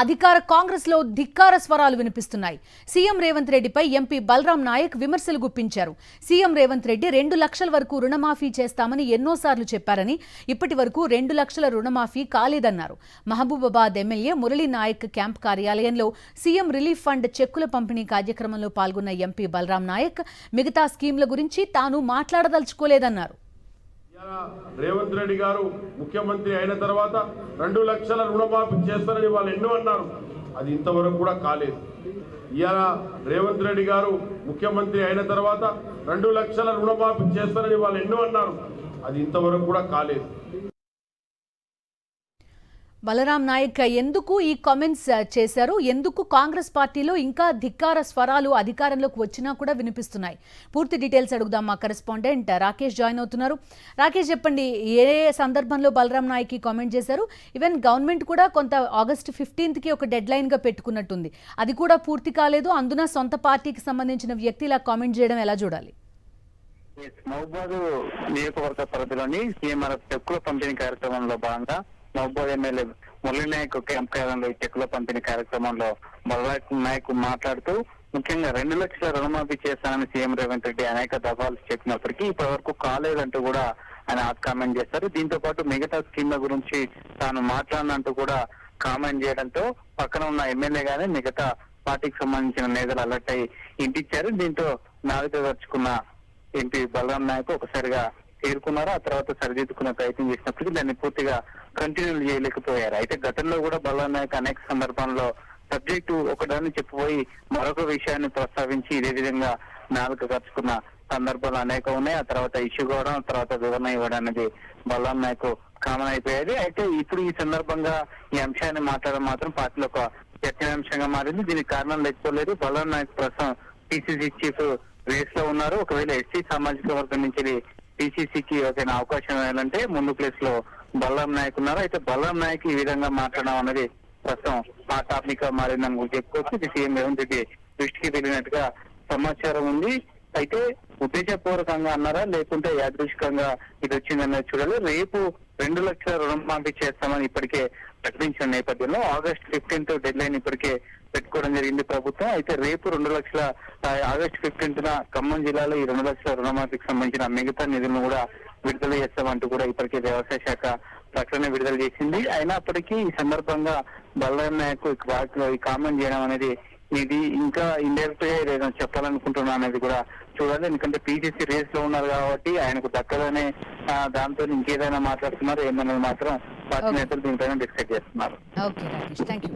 అధికార కాంగ్రెస్ లో ధిక్కార స్వరాలు వినిపిస్తున్నాయి. సీఎం రేవంత్ రెడ్డిపై ఎంపీ బలరాం నాయక్ విమర్శలు గుప్పించారు. సీఎం రేవంత్ రెడ్డి 2 లక్షల వరకు రుణమాఫీ చేస్తామని ఎన్నోసార్లు చెప్పారని, ఇప్పటి వరకు 2 లక్షల రుణమాఫీ కాలేదన్నారు. మహబూబాబాద్ ఎమ్మెల్యే మురళీ నాయక్ క్యాంప్ కార్యాలయంలో సీఎం రిలీఫ్ ఫండ్ చెక్కుల పంపిణీ కార్యక్రమంలో పాల్గొన్న ఎంపీ బలరాం నాయక్ మిగతా స్కీమ్ల గురించి తాను మాట్లాడదలుచుకోలేదన్నారు. రేవంత్ రెడ్డి గారు ముఖ్యమంత్రి అయిన తర్వాత 2 లక్షల రుణమాఫీ చేస్తారని వాళ్ళు ఎన్నో అన్నారు. అది ఇంతవరకు కూడా కాలేదు. ఇవాళ రేవంత్ రెడ్డి గారు ముఖ్యమంత్రి అయిన తర్వాత 2 లక్షల రుణమాఫీ చేస్తారని వాళ్ళు ఎన్నో అన్నారు. అది ఇంతవరకు కూడా కాలేదు. బలరాం నాయక్ ఎందుకు ఈ కామెంట్స్ చేశారు? ఎందుకు కాంగ్రెస్ పార్టీలో ఇంకా ధిక్కార స్వరాలు అధికారంలోకి వచ్చినా కూడా వినిపిస్తున్నాయి? పూర్తి డీటెయిల్స్ అడుగుదాం. మా కరెస్పాండెంట్ రాకేష్ జాయిన్ అవుతున్నారు. రాకేష్, చెప్పండి, ఏ సందర్భంలో బలరాం నాయక్ ఈ కామెంట్ చేశారు? ఈవెన్ గవర్నమెంట్ కూడా కొంత ఆగస్టు 15కి ఒక డెడ్ లైన్ గా పెట్టుకున్నట్టుంది. అది కూడా పూర్తి కాలేదు. అందున సొంత పార్టీకి సంబంధించిన వ్యక్తి ఇలా కామెంట్ చేయడం ఎలా చూడాలి? మహబూబాద్ నియోజకవర్గ పరిధిలోని సీఎంఆర్ చెక్కుల పంపిణీ కార్యక్రమంలో భాగంగా మహబూబాద్ ఎమ్మెల్యే మురళీ నాయక్ క్యాంప్ కార్యాలయంలో ఈ చెక్కుల పంపిణీ కార్యక్రమంలో బలరాం నాయక్ మాట్లాడుతూ ముఖ్యంగా 2 లక్షల రుణమాఫీ చేస్తానని సీఎం రేవంత్ రెడ్డి అనేక దఫాలు చెప్పినప్పటికీ ఇప్పటి వరకు కాలేదంటూ కూడా ఆయన కామెంట్ చేశారు. దీంతో పాటు మిగతా స్కీమ్ల గురించి తాను మాట్లాడినంటూ కూడా కామెంట్ చేయడంతో పక్కన ఉన్న ఎమ్మెల్యే గానీ మిగతా పార్టీకి సంబంధించిన నేతలు అలర్ట్ అయ్యి ఇంటిచ్చారు. దీంతో నాలుక గడుచుకున్న ఎంపీ బలరాం నాయక్ ఒకసారిగా చేరుకున్నారు. ఆ తర్వాత సరిదిద్దుకునే ప్రయత్నం చేసినప్పటికీ దాన్ని పూర్తిగా కంటిన్యూ చేయలేకపోయారు. అయితే గతంలో కూడా బలరాం నాయక్ అనేక సందర్భాల్లో సబ్జెక్టు ఒకదాన్ని చెప్పిపోయి మరొక విషయాన్ని ప్రస్తావించి ఇదే విధంగా నాలుక గడుచుకున్న సందర్భాలు అనేక ఉన్నాయి. ఆ తర్వాత ఇష్యూ కావడం, తర్వాత వివరణ ఇవ్వడం అనేది బలరాం నాయక్ కామన్ అయిపోయేది. అయితే ఇప్పుడు ఈ సందర్భంగా ఈ అంశాన్ని మాట్లాడడం మాత్రం పార్టీలో ఒక చర్చనీయాంశంగా మారింది. దీనికి కారణం లేకపోలేదు. బలరాం నాయక్ ప్రస్తుతం పిసిసి చీఫ్ రేస్ లో ఉన్నారు. ఒకవేళ ఎస్సీ సామాజిక వర్గం నుంచి పిసిసికి ఏదైనా అవకాశం ఇవ్వాలంటే ముందు ప్లేస్ లో బలరాం నాయక్ ఉన్నారు. అయితే బలరాం నాయక్ ఈ విధంగా మాట్లాడడం అనేది ప్రస్తుతం ఆ టాపిక్ గా మారిందని చెప్పుకోవచ్చు. ఇది సీఎం రేవంత్ రెడ్డి దృష్టికి వెళ్ళినట్టుగా సమాచారం ఉంది. అయితే ఉద్దేశపూర్వకంగా అన్నారా లేకుంటే యాదృష్టికంగా ఇది వచ్చిందన్నది చూడాలి. రేపు 2 లక్షల రుణమాఫీ చేస్తామని ఇప్పటికే ప్రకటించిన నేపథ్యంలో ఆగస్టు 15th డెడ్ లైన్ ఇప్పటికే పెట్టుకోవడం జరిగింది ప్రభుత్వం. అయితే రేపు 2 లక్షల ఆగస్టు 15న ఖమ్మం జిల్లాలో ఈ 2 లక్షల రుణమాఫీకి సంబంధించిన మిగతా నిధులను కూడా విడుదల చేస్తామంటూ కూడా ఇప్పటికే వ్యవసాయ శాఖ ప్రకటన విడుదల చేసింది. అయినప్పటికీ ఈ సందర్భంగా బలరాం నాయక్ ఈ కామెంట్ చేయడం అనేది ఇది ఇంకా ఇండైరెక్ట్ గా ఏదైనా చెప్పాలనుకుంటున్నా అనేది కూడా చూడాలి. ఎందుకంటే పిసిసి రేస్ లో ఉన్నారు కాబట్టి ఆయనకు దక్కదనే దాంతో ఇంకేదైనా మాట్లాడుతున్నారు ఏమన్నది మాత్రం పార్టీ నేతలు దీనిపైన డిస్కస్ చేస్తున్నారు. Okay Rakesh, thank you.